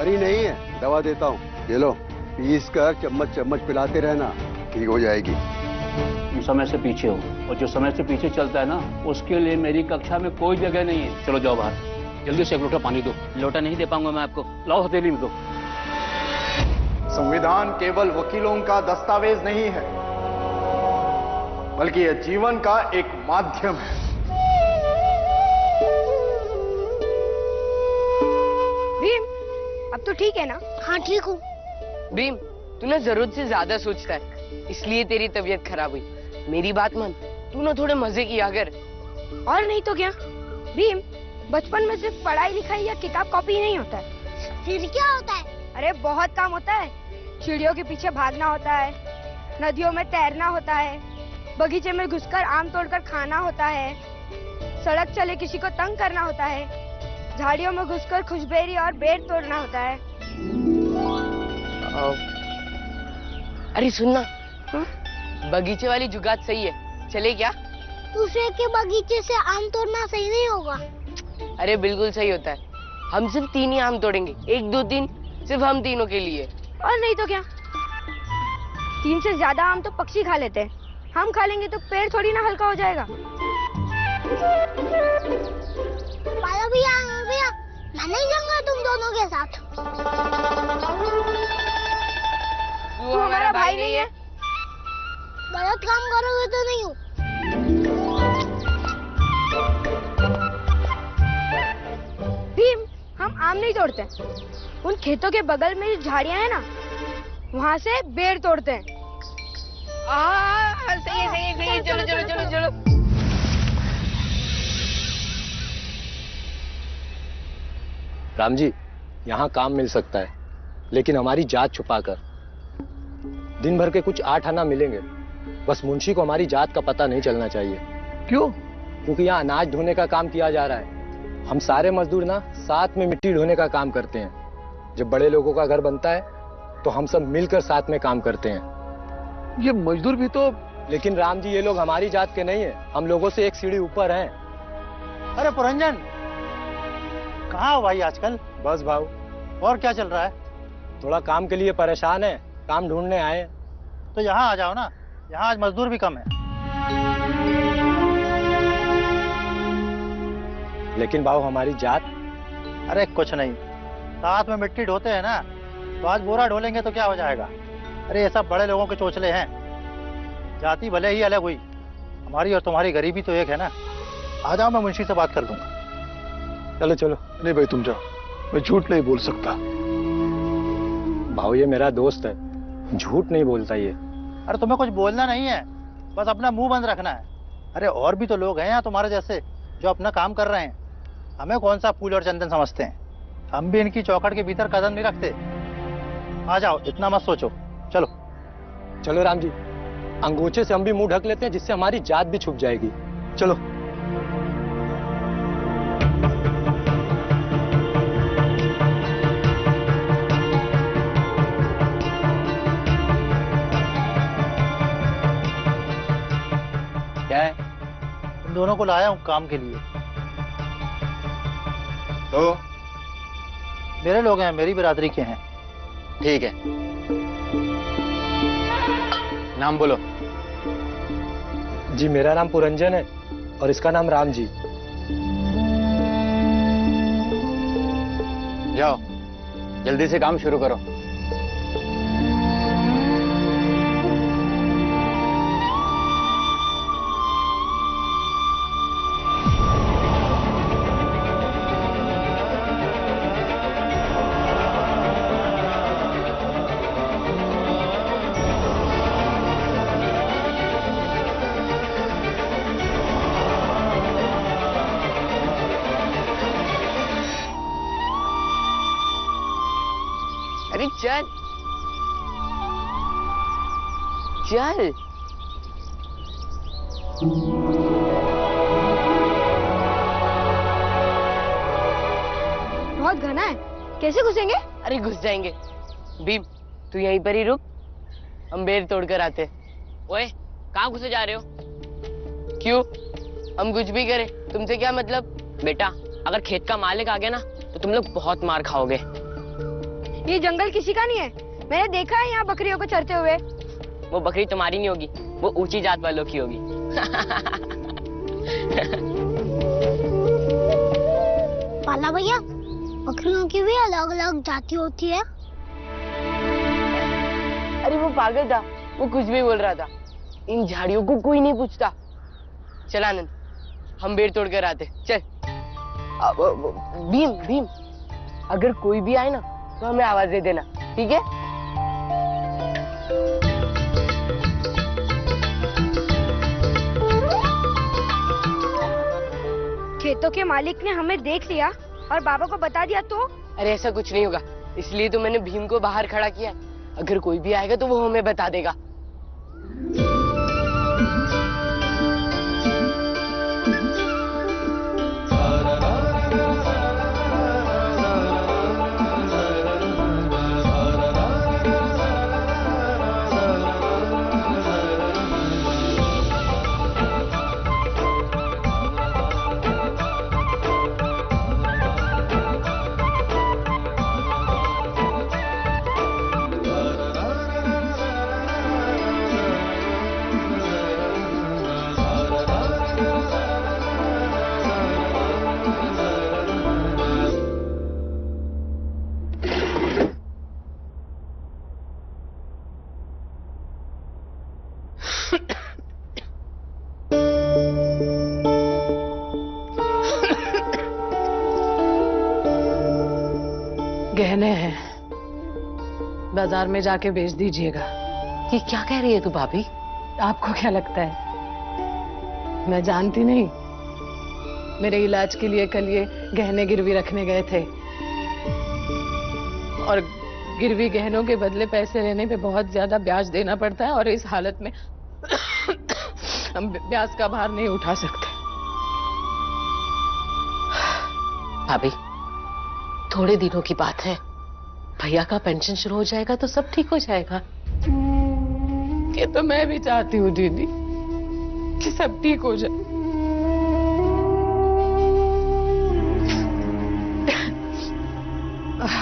मरी नहीं है, दवा देता हूँ, ये लो, पीस कर चम्मच चम्मच पिलाते रहना, ठीक हो जाएगी। तुम समय से पीछे हो, और जो समय से पीछे चलता है ना, उसके लिए मेरी कक्षा में कोई जगह नहीं है। चलो जाओ बाहर, जल्दी से एक लोटा पानी दो। लोटा नहीं दे पाऊंगा मैं आपको। लाओ हथेली में दो। संविधान केवल वकीलों का दस्तावेज नहीं है, बल्कि यह जीवन का एक माध्यम है। भीम, अब तो ठीक है ना? हाँ ठीक हूँ। भीम, तू ना जरूरत से ज्यादा सोचता है, इसलिए तेरी तबीयत खराब हुई। मेरी बात मान, तू ना थोड़े मजे किया कर। और नहीं तो क्या भीम, बचपन में सिर्फ पढ़ाई लिखाई या किताब कॉपी नहीं होता है। फिर क्या होता है? अरे बहुत काम होता है। चिड़ियों के पीछे भागना होता है, नदियों में तैरना होता है, बगीचे में घुसकर आम तोड़कर खाना होता है, सड़क चले किसी को तंग करना होता है, झाड़ियों में घुसकर खुशबेरी और बेर तोड़ना होता है। अरे सुनना, बगीचे वाली जुगात सही है, चले क्या? दूसरे के बगीचे से आम तोड़ना सही नहीं होगा। अरे बिल्कुल सही होता है। हम सिर्फ 3 ही आम तोड़ेंगे, 1 2 3 सिर्फ हम तीनों के लिए। और नहीं तो क्या, 3 से ज्यादा आम तो पक्षी खा लेते हैं, हम खा लेंगे तो पेड़ थोड़ी ना हल्का हो जाएगा। भैया मैं नहीं जाऊंगा तुम दोनों के साथ। तू हमारा भाई नहीं है। गलत काम करोगे तो नहीं हूँ। भीम, हम आम नहीं तोड़ते, उन खेतों के बगल में जो झाड़ियां हैं ना, वहाँ से बेर तोड़ते हैं। सही है, चलो चलो चलो चलो। राम जी, यहाँ काम मिल सकता है, लेकिन हमारी जात छुपाकर। दिन भर के कुछ 8 आना मिलेंगे, बस मुंशी को हमारी जात का पता नहीं चलना चाहिए। क्यों? क्योंकि यहाँ अनाज ढोने का काम किया जा रहा है। हम सारे मजदूर ना साथ में मिट्टी ढोने का काम करते हैं। जब बड़े लोगों का घर बनता है तो हम सब मिलकर साथ में काम करते हैं। ये मजदूर भी तो। लेकिन राम जी, ये लोग हमारी जात के नहीं है, हम लोगों से एक सीढ़ी ऊपर हैं। अरे पुरंजन, कहाँ हो भाई आजकल? बस भाऊ। और क्या चल रहा है? थोड़ा काम के लिए परेशान है, काम ढूंढने आए। तो यहाँ आ जाओ ना, यहाँ आज मजदूर भी कम है। लेकिन भाऊ, हमारी जात। अरे कुछ नहीं, साथ में मिट्टी ढोते हैं ना, तो आज बोरा ढोलेंगे तो क्या हो जाएगा। अरे ये सब बड़े लोगों के चोचले हैं, जाति भले ही अलग हुई, हमारी और तुम्हारी गरीबी तो एक है ना। आ जाओ, मैं मुंशी से बात कर दूंगा। चलो चलो। नहीं भाई तुम जाओ, मैं झूठ नहीं बोल सकता। भाऊ, ये मेरा दोस्त है, झूठ नहीं बोलता ये। अरे तुम्हें कुछ बोलना नहीं है, बस अपना मुंह बंद रखना है। अरे और भी तो लोग हैं यहाँ तुम्हारे जैसे जो अपना काम कर रहे हैं। हमें कौन सा फूल और चंदन समझते हैं, हम भी इनकी चौखट के भीतर कदम नहीं रखते। आ जाओ, इतना मत सोचो, चलो। चलो राम जी, अंगोछे से हम भी मुंह ढक लेते हैं, जिससे हमारी जात भी छुप जाएगी। चलो। क्या है? तुम दोनों को लाया हूँ काम के लिए। तो मेरे लोग हैं, मेरी बिरादरी के हैं। ठीक है, नाम बोलो। जी, मेरा नाम पुरंजन है और इसका नाम राम जी। जाओ, जल्दी से काम शुरू करो। अरे चल चल। बहुत घना है, कैसे घुसेंगे? अरे घुस जाएंगे। भीम, तू यहीं पर ही रुक, हम बेर तोड़ कर आते। ओए, कहाँ घुसे जा रहे हो? क्यों? हम कुछ भी करें, तुमसे क्या मतलब? बेटा, अगर खेत का मालिक आ गया ना तो तुम लोग बहुत मार खाओगे। ये जंगल किसी का नहीं है। मैंने देखा है यहाँ बकरियों को चरते हुए। वो बकरी तुम्हारी नहीं होगी, वो ऊंची जात वालों की होगी। पाला भैया, बकरियों की भी अलग अलग जाति होती है। अरे वो पागल था, वो कुछ भी बोल रहा था। इन झाड़ियों को कोई नहीं पूछता। चल आनंद, हम बेर तोड़ कर आते। चल। भीम भीम, अगर कोई भी आए ना तो हमें आवाज दे देना, ठीक है? खेतों के मालिक ने हमें देख लिया और बाबा को बता दिया तो? अरे ऐसा कुछ नहीं होगा, इसलिए तो मैंने भीम को बाहर खड़ा किया है। अगर कोई भी आएगा तो वो हमें बता देगा। गहने हैं, बाजार में जाके बेच दीजिएगा। ये क्या कह रही है तू भाभी? आपको क्या लगता है मैं जानती नहीं? मेरे इलाज के लिए कल ये गहने गिरवी रखने गए थे और गिरवी गहनों के बदले पैसे लेने पे बहुत ज्यादा ब्याज देना पड़ता है और इस हालत में हम ब्याज का भार नहीं उठा सकते। भाभी, थोड़े दिनों की बात है, भैया का पेंशन शुरू हो जाएगा तो सब ठीक हो जाएगा। ये तो मैं भी चाहती हूँ दीदी कि सब ठीक हो जाए,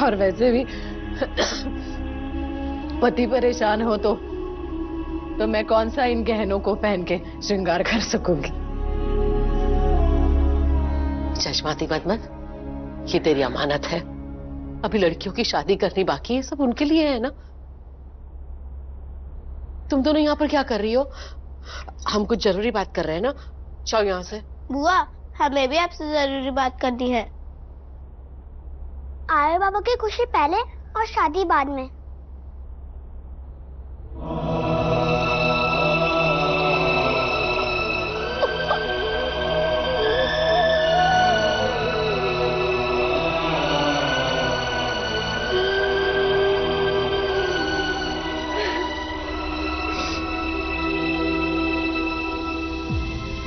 और वैसे भी पति परेशान हो तो मैं कौन सा इन गहनों को पहन के श्रृंगार कर सकूंगी। जज्बाती मत मत, ये तेरी अमानत है। अभी लड़कियों की शादी करनी बाकी है, सब उनके लिए है ना। तुम दोनों यहाँ पर क्या कर रही हो? हम कुछ जरूरी बात कर रहे हैं ना, जाओ यहाँ से। बुआ, हमें भी आपसे जरूरी बात करनी है। आर्य बाबा की खुशी पहले और शादी बाद में।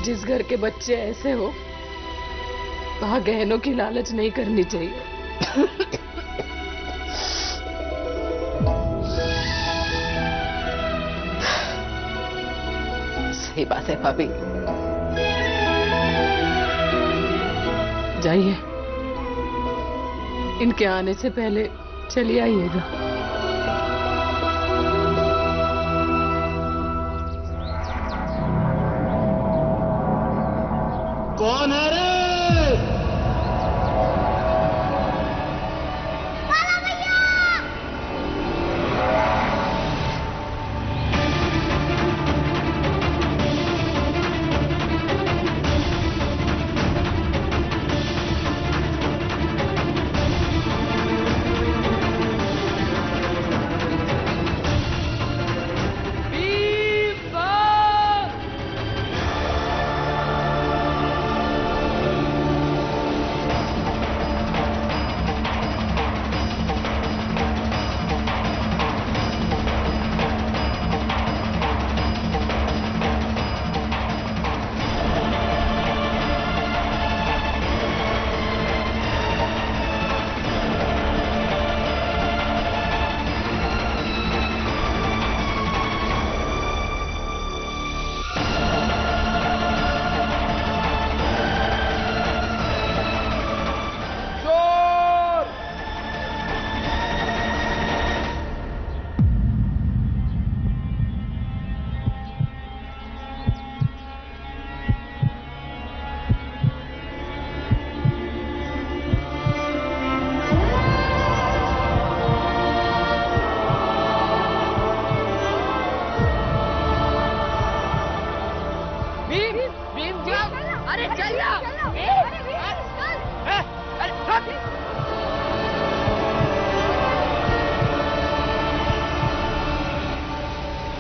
जिस घर के बच्चे ऐसे हो वहां गहनों की लालच नहीं करनी चाहिए। सही बात है भाभी। जाइए, इनके आने से पहले चलिए आइएगा। कौन है रे?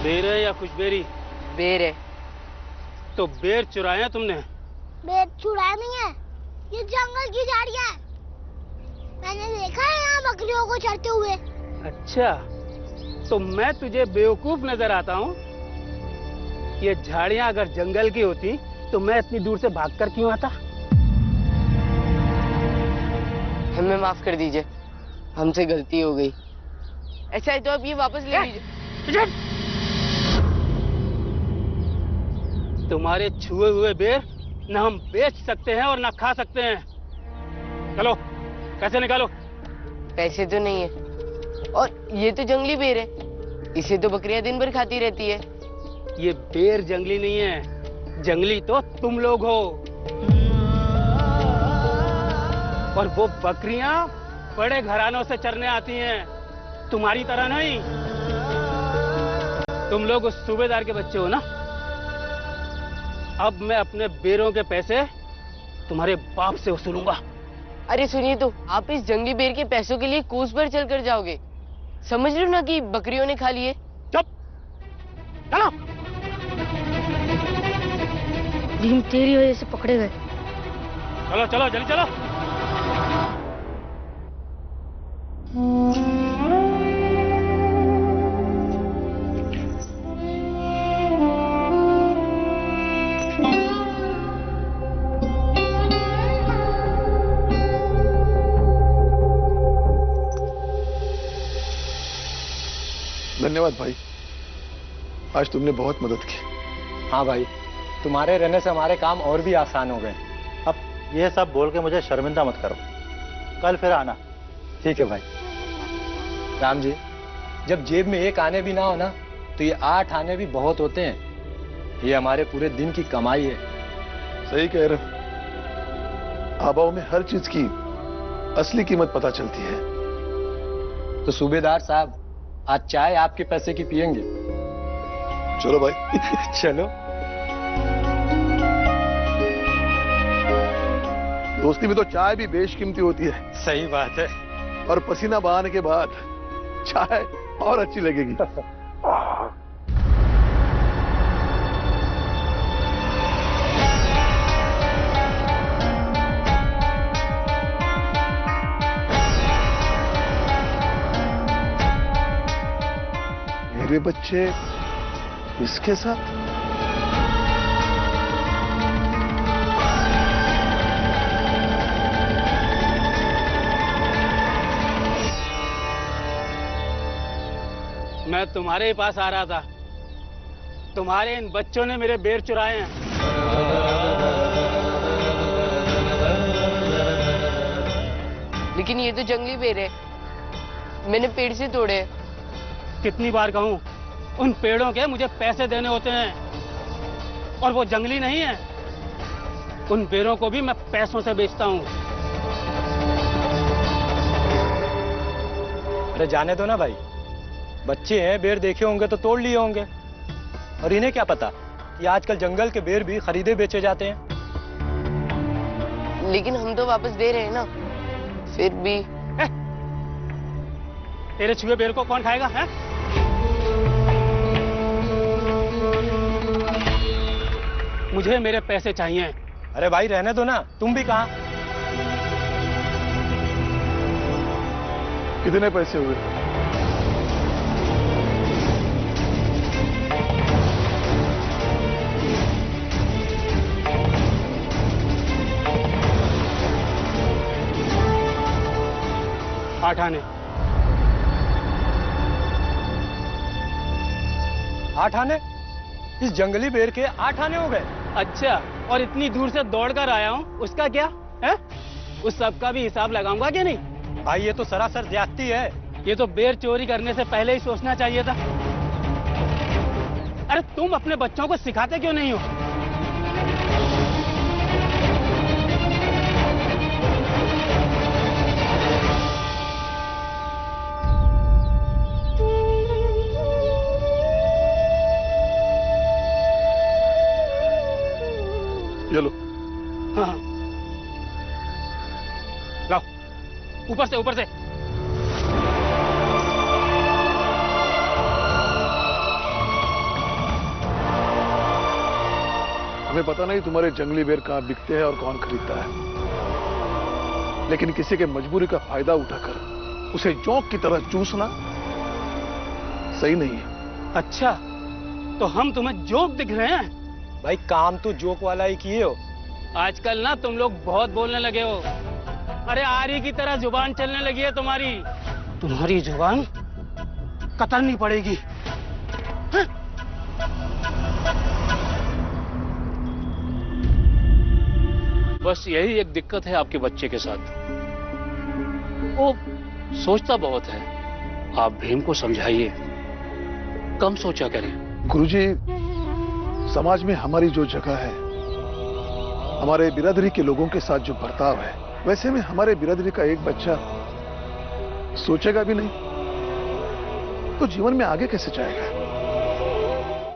बेर है या खुशबेरी? बेर है। तो बेर चुराए हैं तुमने? बेर चुराया नहीं है, ये जंगल की झाड़ियाँ है। मैंने देखा है यहाँ बकरियों को चरते हुए। अच्छा, तो मैं तुझे बेवकूफ नजर आता हूँ? ये झाड़ियाँ अगर जंगल की होती तो मैं इतनी दूर से भागकर क्यों आता? हमें माफ कर दीजिए, हमसे गलती हो गई। ऐसा है तो आप ये वापस ले लीजिए। तुम्हारे छुए हुए बेर न हम बेच सकते हैं और न खा सकते हैं। चलो पैसे निकालो। पैसे तो नहीं है, और ये तो जंगली बेर है, इसे तो बकरियां दिन भर खाती रहती है। ये बेर जंगली नहीं है, जंगली तो तुम लोग हो। और वो बकरियां बड़े घरानों से चरने आती हैं, तुम्हारी तरह नहीं। तुम लोग उस सूबेदार के बच्चे हो ना। अब मैं अपने बेरों के पैसे तुम्हारे बाप से वसूलूंगा। अरे सुनिए तो, आप इस जंगली बेर के पैसों के लिए कोस पर चल कर जाओगे। समझ रहे हो ना कि बकरियों ने खा लिए। चुप, चलो। भीम तेरी वजह से पकड़े गए। चलो चलो जल्दी चलो। धन्यवाद भाई, आज तुमने बहुत मदद की। हाँ भाई, तुम्हारे रहने से हमारे काम और भी आसान हो गए। अब ये सब बोल के मुझे शर्मिंदा मत करो, कल फिर आना। ठीक है भाई। राम जी, जब जेब में एक आने भी ना हो ना, तो ये 8 आने भी बहुत होते हैं। ये हमारे पूरे दिन की कमाई है। सही कह रहे हो, आबाओं में हर चीज की असली कीमत पता चलती है। तो सूबेदार साहब, आज चाय आपके पैसे की पियेंगे। चलो भाई। चलो। दोस्ती में तो चाय भी बेशकीमती होती है। सही बात है। और पसीना बहाने के बाद चाय और अच्छी लगेगी। मेरे बच्चे इसके साथ? मैं तुम्हारे ही पास आ रहा था। तुम्हारे इन बच्चों ने मेरे बेर चुराए हैं। लेकिन ये तो जंगली बेर है, मैंने पेड़ से तोड़े। कितनी बार कहूं, उन पेड़ों के मुझे पैसे देने होते हैं, और वो जंगली नहीं है। उन बेरों को भी मैं पैसों से बेचता हूं। अरे जाने दो ना भाई, बच्चे हैं, बेर देखे होंगे तो तोड़ लिए होंगे। और इन्हें क्या पता कि आजकल जंगल के बेर भी खरीदे बेचे जाते हैं। लेकिन हम तो वापस दे रहे हैं ना, फिर भी। तेरे छुए बेर को कौन खाएगा है? मुझे मेरे पैसे चाहिए। अरे भाई रहने दो ना, तुम भी कहाँ। कितने पैसे हुए? आठ आने। 8 आने? इस जंगली बेर के 8 आने हो गए? अच्छा, और इतनी दूर से दौड़कर आया हूँ, उसका क्या है? उस सब का भी हिसाब लगाऊंगा क्या नहीं? भाई ये तो सरासर ज्यादती है। ये तो बेर चोरी करने से पहले ही सोचना चाहिए था। अरे तुम अपने बच्चों को सिखाते क्यों नहीं हो? चलो। हाँ, लाओ, ऊपर से ऊपर से। हमें पता नहीं तुम्हारे जंगली बेर कहां बिकते हैं और कौन खरीदता है, लेकिन किसी के मजबूरी का फायदा उठाकर उसे जोंक की तरह चूसना सही नहीं है। अच्छा, तो हम तुम्हें जोक दिख रहे हैं? भाई काम तो जोक वाला ही किए हो। आजकल ना तुम लोग बहुत बोलने लगे हो। अरे आरी की तरह जुबान चलने लगी है तुम्हारी। तुम्हारी जुबान कतरनी पड़ेगी। हाँ? बस यही एक दिक्कत है आपके बच्चे के साथ, वो सोचता बहुत है। आप भीम को समझाइए, कम सोचा करें। गुरुजी, समाज में हमारी जो जगह है, हमारे बिरादरी के लोगों के साथ जो बर्ताव है, वैसे में हमारे बिरादरी का एक बच्चा सोचेगा भी नहीं तो जीवन में आगे कैसे जाएगा?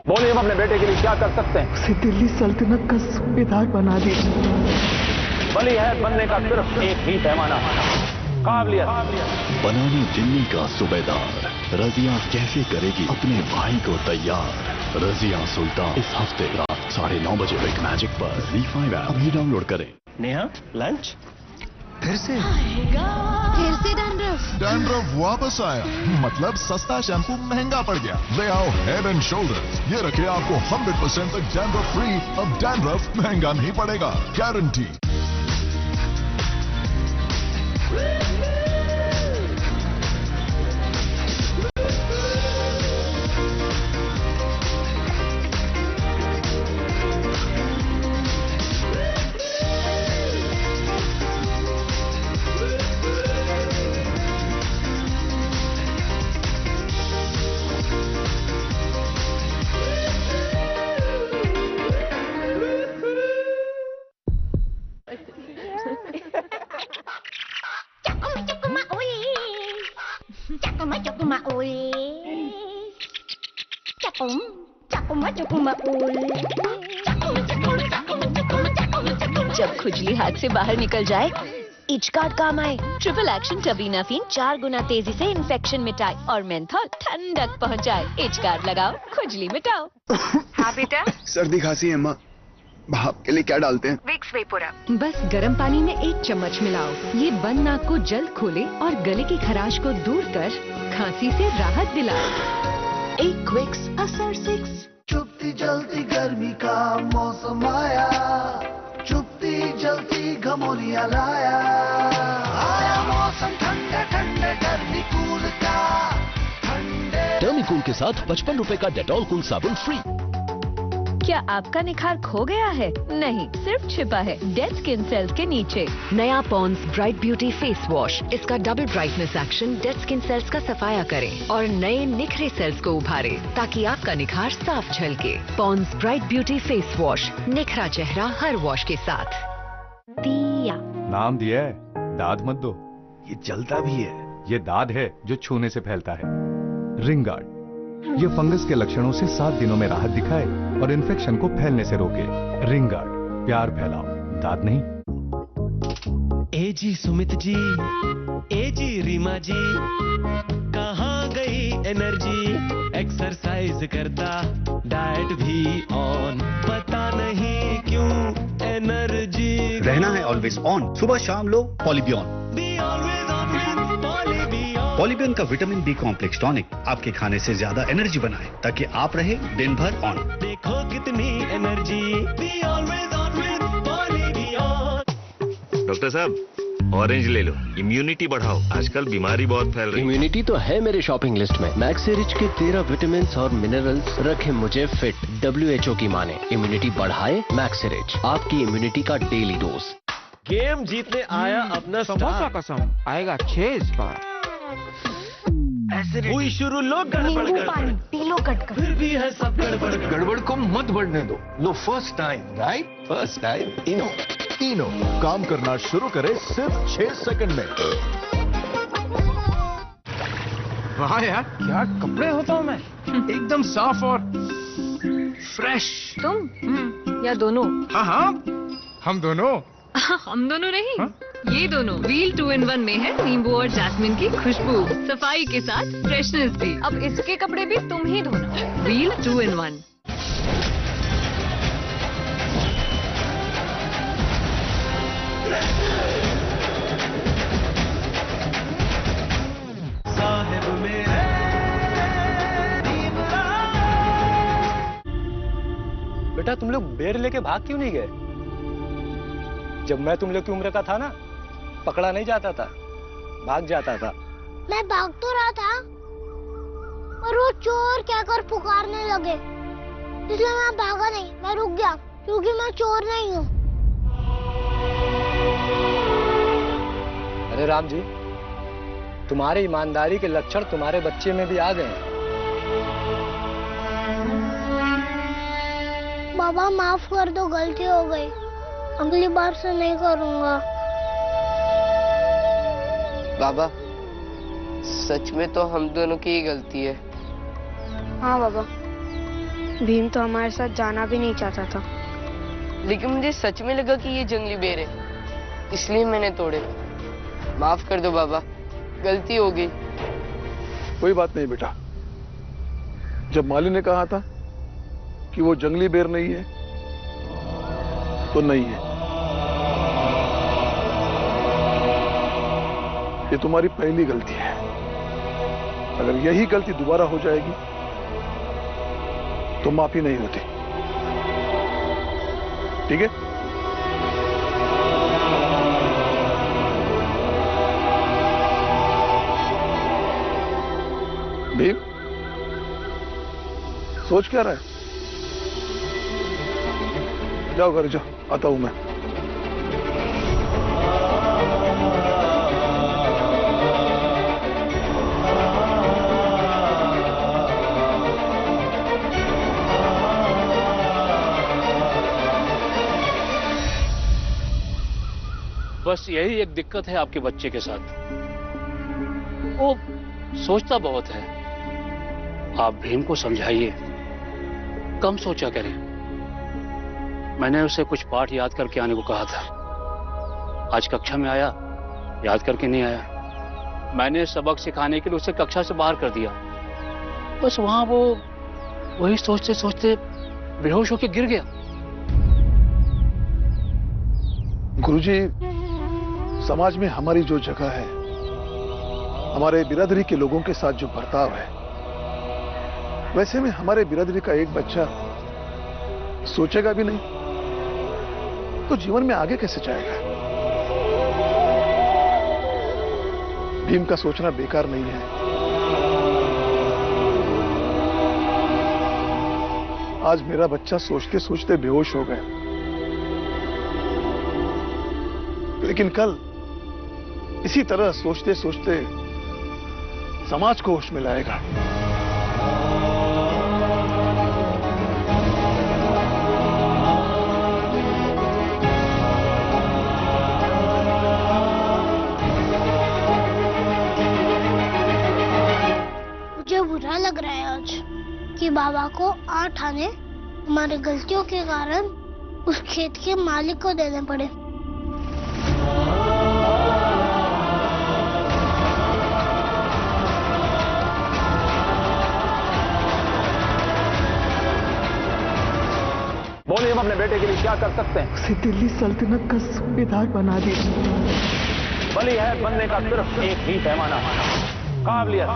बोलिए, हम अपने बेटे के लिए क्या कर सकते हैं? उसे दिल्ली सल्तनत का सूबेदार बना दीजिए। वलीअहद बनने का सिर्फ एक ही पैमाना, काबिलियत। बनाने दिल्ली का सूबेदार रजिया कैसे करेगी अपने भाई को तैयार? रजिया सुल्तान इस हफ्ते रात 9:30 बजे बिग मैजिक पर ZEE5 ऐप अभी डाउनलोड करें। नेहा, लंच? फिर से डैंड्रफ वापस आया, मतलब सस्ता शैम्पू महंगा पड़ गया। ले आओ हेड एंड शोल्डर्स, ये रखे आपको 100% तक डैंड्रफ फ्री। अब डैंड्रफ महंगा नहीं पड़ेगा, गारंटी। जब खुजली हाथ से बाहर निकल जाए, इचकार्ड काम आए। ट्रिपल एक्शन टबीनाफिन 4 गुना तेजी से इन्फेक्शन मिटाए और मेंथॉल ठंडक पहुंचाए। इचकार्ड लगाओ, खुजली मिटाओ। हाँ बेटा, सर्दी खांसी है माँ, भाप के लिए क्या डालते हैं? विक्स वेपोरा। बस गर्म पानी में 1 चम्मच मिलाओ। ये बंद नाक को जल्द खोले और गले की खराश को दूर कर खांसी से राहत दिलाए। एक विक्स असर 6। चुपती जलती गर्मी का मौसम आया, चुपती जलती घमौलियाँ लाया। आया मौसम ठंडे ठंडे गर्मी कूल का, ठंडे। टर्मिकूल के साथ 55 रुपए का डेटॉल कूल साबुन फ्री। क्या आपका निखार खो गया है? नहीं, सिर्फ छिपा है डेड स्किन सेल्स के नीचे। नया Pond's bright beauty face wash. इसका double brightness action dead skin cells का सफाया करे और नए निखरे सेल्स को उभारे, ताकि आपका निखार साफ झलके। Pond's bright beauty face wash, निखरा चेहरा हर वॉश के साथ। दिया नाम दिया है, दाद मत दो। ये जलता भी है। ये दाद है जो छूने से फैलता है। रिंग गार्ड, ये फंगस के लक्षणों से 7 दिनों में राहत दिखाए और इन्फेक्शन को फैलने से रोके। रिंग गार्ड, प्यार फैलाओ, दाद नहीं। ए जी सुमित जी, ए जी रीमा जी, कहाँ गई एनर्जी? एक्सरसाइज करता, डाइट भी ऑन, पता नहीं क्यों एनर्जी। रहना है ऑलवेज ऑन, सुबह शाम लो पॉलीबियन। पॉलीबियन का विटामिन बी कॉम्प्लेक्स टॉनिक आपके खाने से ज्यादा एनर्जी बनाए, ताकि आप रहे दिन भर ऑन। देखो कितनी energy, be always on with Polybion. Doctor साहब, ऑरेंज ले लो, इम्यूनिटी बढ़ाओ, आजकल बीमारी बहुत फैल रही है। इम्यूनिटी तो है मेरे शॉपिंग लिस्ट में। मैक्सरिच के 13 विटामिन और मिनरल्स रखे मुझे फिट। WHO की माने, इम्यूनिटी बढ़ाए मैक्सरिच, आपकी इम्यूनिटी का डेली डोज। गेम जीतने आया अपना समोसा कसम आएगा 6 इस बार। हुई शुरू, लोग गड़बड़ कर, पीलो कटकर, फिर भी है सब गड़बड़। गड़बड़ को मत बढ़ने दो। लो first time, right? First time Eno काम करना शुरू करे सिर्फ 6 सेकंड में। वाह यार, क्या कपड़े होता हूँ मैं, एकदम साफ और फ्रेश। तुम या दोनों? हाँ, हम दोनों। हम दोनों नहीं, ये दोनों। व्हील 2 in 1 में है नींबू और जैस्मिन की खुशबू, सफाई के साथ फ्रेशनेस भी। अब इसके कपड़े भी तुम ही धोना। Wheel 2 in 1। बेटा तुम लोग बेर लेके भाग क्यों नहीं गए? जब मैं तुम लोग की उम्र का था ना, पकड़ा नहीं जाता था, भाग जाता था। मैं भाग तो रहा था, पर वो चोर कहकर पुकारने लगे, इसलिए मैं भागा नहीं, मैं रुक गया, क्योंकि मैं चोर नहीं हूँ। अरे राम जी, तुम्हारी ईमानदारी के लक्षण तुम्हारे बच्चे में भी आ गए हैं। बाबा माफ कर दो, गलती हो गई, अगली बार से नहीं करूँगा। बाबा सच में तो हम दोनों की ही गलती है। हाँ बाबा, भीम तो हमारे साथ जाना भी नहीं चाहता था, लेकिन मुझे सच में लगा कि ये जंगली बेर है, इसलिए मैंने तोड़े। माफ कर दो बाबा, गलती हो गई। कोई बात नहीं बेटा, जब माली ने कहा था कि वो जंगली बेर नहीं है तो नहीं है। ये तुम्हारी पहली गलती है, अगर यही गलती दोबारा हो जाएगी तो माफी नहीं होती, ठीक है? भीम, सोच क्या रहा है? जाओ घर जाओ, आता हूं मैं। बस यही एक दिक्कत है आपके बच्चे के साथ, वो सोचता बहुत है। आप भीम को समझाइए, कम सोचा करें। मैंने उसे कुछ पाठ याद करके आने को कहा था, आज कक्षा में आया, याद करके नहीं आया। मैंने सबक सिखाने के लिए उसे कक्षा से बाहर कर दिया, बस वहां वो वही सोचते सोचते बेहोश होकर गिर गया। गुरुजी, समाज में हमारी जो जगह है, हमारे बिरादरी के लोगों के साथ जो बर्ताव है, वैसे में हमारे बिरादरी का एक बच्चा सोचेगा भी नहीं तो जीवन में आगे कैसे जाएगा? भीम का सोचना बेकार नहीं है। आज मेरा बच्चा सोचते सोचते बेहोश हो गया, लेकिन कल इसी तरह सोचते सोचते समाज को होश में लाएगा। मुझे बुरा लग रहा है आज कि बाबा को 8 आने हमारी गलतियों के कारण उस खेत के मालिक को देने पड़े। बोलिए, हम अपने बेटे के लिए क्या कर सकते हैं? उसे दिल्ली सल्तनत का सूबेदार बना दीजिए। बली है बनने का सिर्फ एक ही पैमाना, काबिलियत।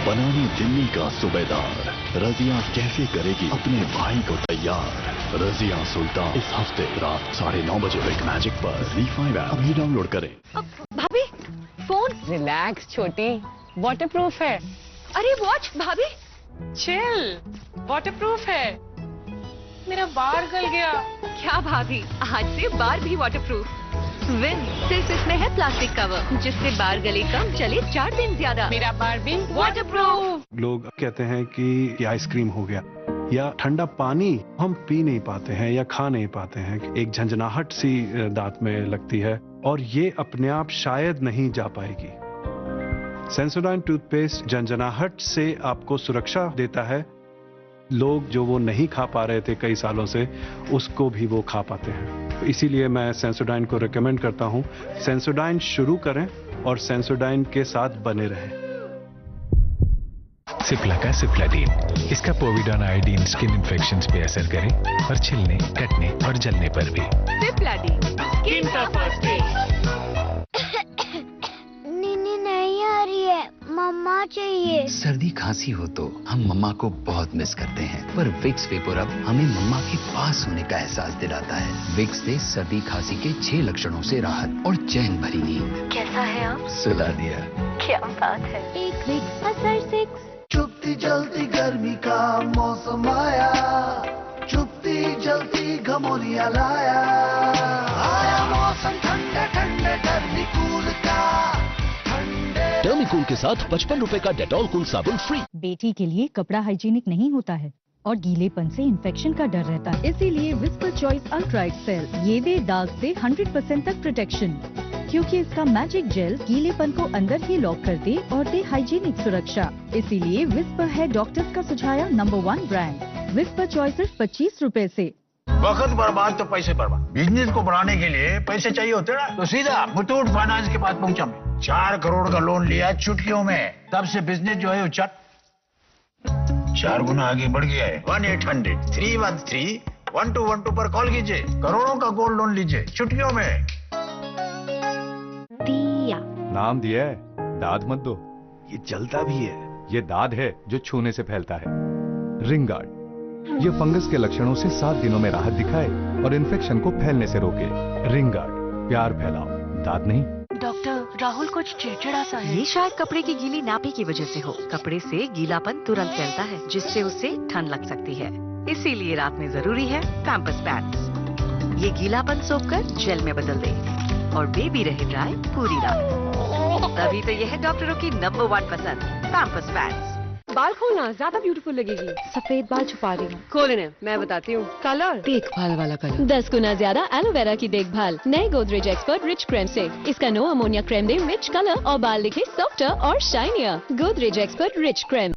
बनाने दिल्ली का सूबेदार रजिया कैसे करेगी अपने भाई को तैयार? रजिया सुल्तान इस हफ्ते रात 9:30 बजे बिग मैजिक पर ZEE5 ऐप अभी डाउनलोड करें। भाभी फोन। रिलैक्स छोटी, वाटरप्रूफ है। अरे वॉच भाभी। चिल, वाटरप्रूफ है। मेरा बार गल गया। क्या भाभी, आज से बार भी वाटरप्रूफ। विन सिर्फ इसमें है प्लास्टिक कवर, जिससे बार गले कम, चले 4 दिन ज्यादा। मेरा बार भी वाटरप्रूफ। लोग कहते हैं कि आइसक्रीम हो गया या ठंडा पानी हम पी नहीं पाते हैं या खा नहीं पाते हैं, एक झंझनाहट सी दांत में लगती है और ये अपने आप शायद नहीं जा पाएगी। सेंसोडाइन टूथपेस्ट झंझनाहट से आपको सुरक्षा देता है। लोग जो वो नहीं खा पा रहे थे कई सालों से, उसको भी वो खा पाते हैं। तो इसीलिए मैं सेंसोडाइन को रिकमेंड करता हूँ। सेंसोडाइन शुरू करें और सेंसोडाइन के साथ बने रहें। सिप्ला का सिप्लाडीन, इसका पोविडॉन आयोडीन स्किन इन्फेक्शंस पे असर करे और छिलने, कटने और जलने पर भी। सिप्लाडीन, स्किन का फर्स्ट एड। नींद नहीं आ रही है, मम्मा दवा चाहिए। सर्दी खांसी हो तो हम मम्मा को बहुत मिस करते हैं, पर विक्स वेपोरब हमें मम्मा के पास होने का एहसास दिलाता है। विक्स दे सर्दी खांसी के 6 लक्षणों से राहत और चैन भरी नींद। कैसा है आप? सुला दिया। क्या बात है। एक विक्स असर 6। चुपती जलती गर्मी का मौसम आया, चुपती जलती घमौलिया लाया, आया मौसम ठंडे ठंडे टर्मिकूल का। टर्मिकूल के साथ 55 रुपए का डेटॉल कूल साबुन फ्री। बेटी के लिए कपड़ा हाइजीनिक नहीं होता है और गीलेपन से इन्फेक्शन का डर रहता है, इसीलिए विस्पर चॉइस अल्ट्रा एक्सेल ये दे दाग से 100% तक प्रोटेक्शन, क्योंकि इसका मैजिक जेल गीलेपन को अंदर ही लॉक कर दे और दे हाइजीनिक सुरक्षा। इसीलिए विस्पर है डॉक्टर्स का सुझाया नंबर 1 ब्रांड। विस्पर चॉइस सिर्फ 25 रुपए से। वक्त बर्बाद तो पैसे बर्बाद। बिजनेस को बढ़ाने के लिए पैसे चाहिए होते ना, तो सीधा मुथूट फाइनेंस के पास पहुंचा मैं। 4 करोड़ का लोन लिया चुटकियों में, तब से बिजनेस जो है वो 4 गुना आगे बढ़ गया है। 1-800-313-1212 पर कॉल कीजिए, करोड़ों का गोल्ड लोन लीजिए चुटकियों में। दिया नाम दिया है, दाद मत दो। ये जलता भी है। ये दाद है जो छूने से फैलता है। रिंग गार्ड ये फंगस के लक्षणों से 7 दिनों में राहत दिखाए और इन्फेक्शन को फैलने से रोके। रिंग गार्ड, प्यार फैलाओ, दाद नहीं। डॉक्टर, राहुल कुछ चिड़चिड़ा सा है। ये शायद कपड़े की गीली नापी की वजह से हो। कपड़े से गीलापन तुरंत फैलता है, जिससे उसे ठंड लग सकती है। इसीलिए रात में जरूरी है पैम्पर्स पैड्स। ये गीलापन सोखकर जेल में बदल दे और बेबी रहे ड्राई पूरी रात। तभी तो ये है डॉक्टरों की नंबर 1 पसंद, पैम्पर्स पैड्स। बाल खोलना ज्यादा ब्यूटीफुल लगेगी। सफेद बाल छुपा रही हूँ। खोलने मैं बताती हूँ। कलर देखभाल वाला कलर। 10 गुना ज्यादा एलोवेरा की देखभाल नए गोदरेज एक्सपर्ट रिच क्रीम से। इसका नो अमोनिया क्रीम दे रिच कलर और बाल दिखे सॉफ्टर और shinier. Godrej expert rich cream.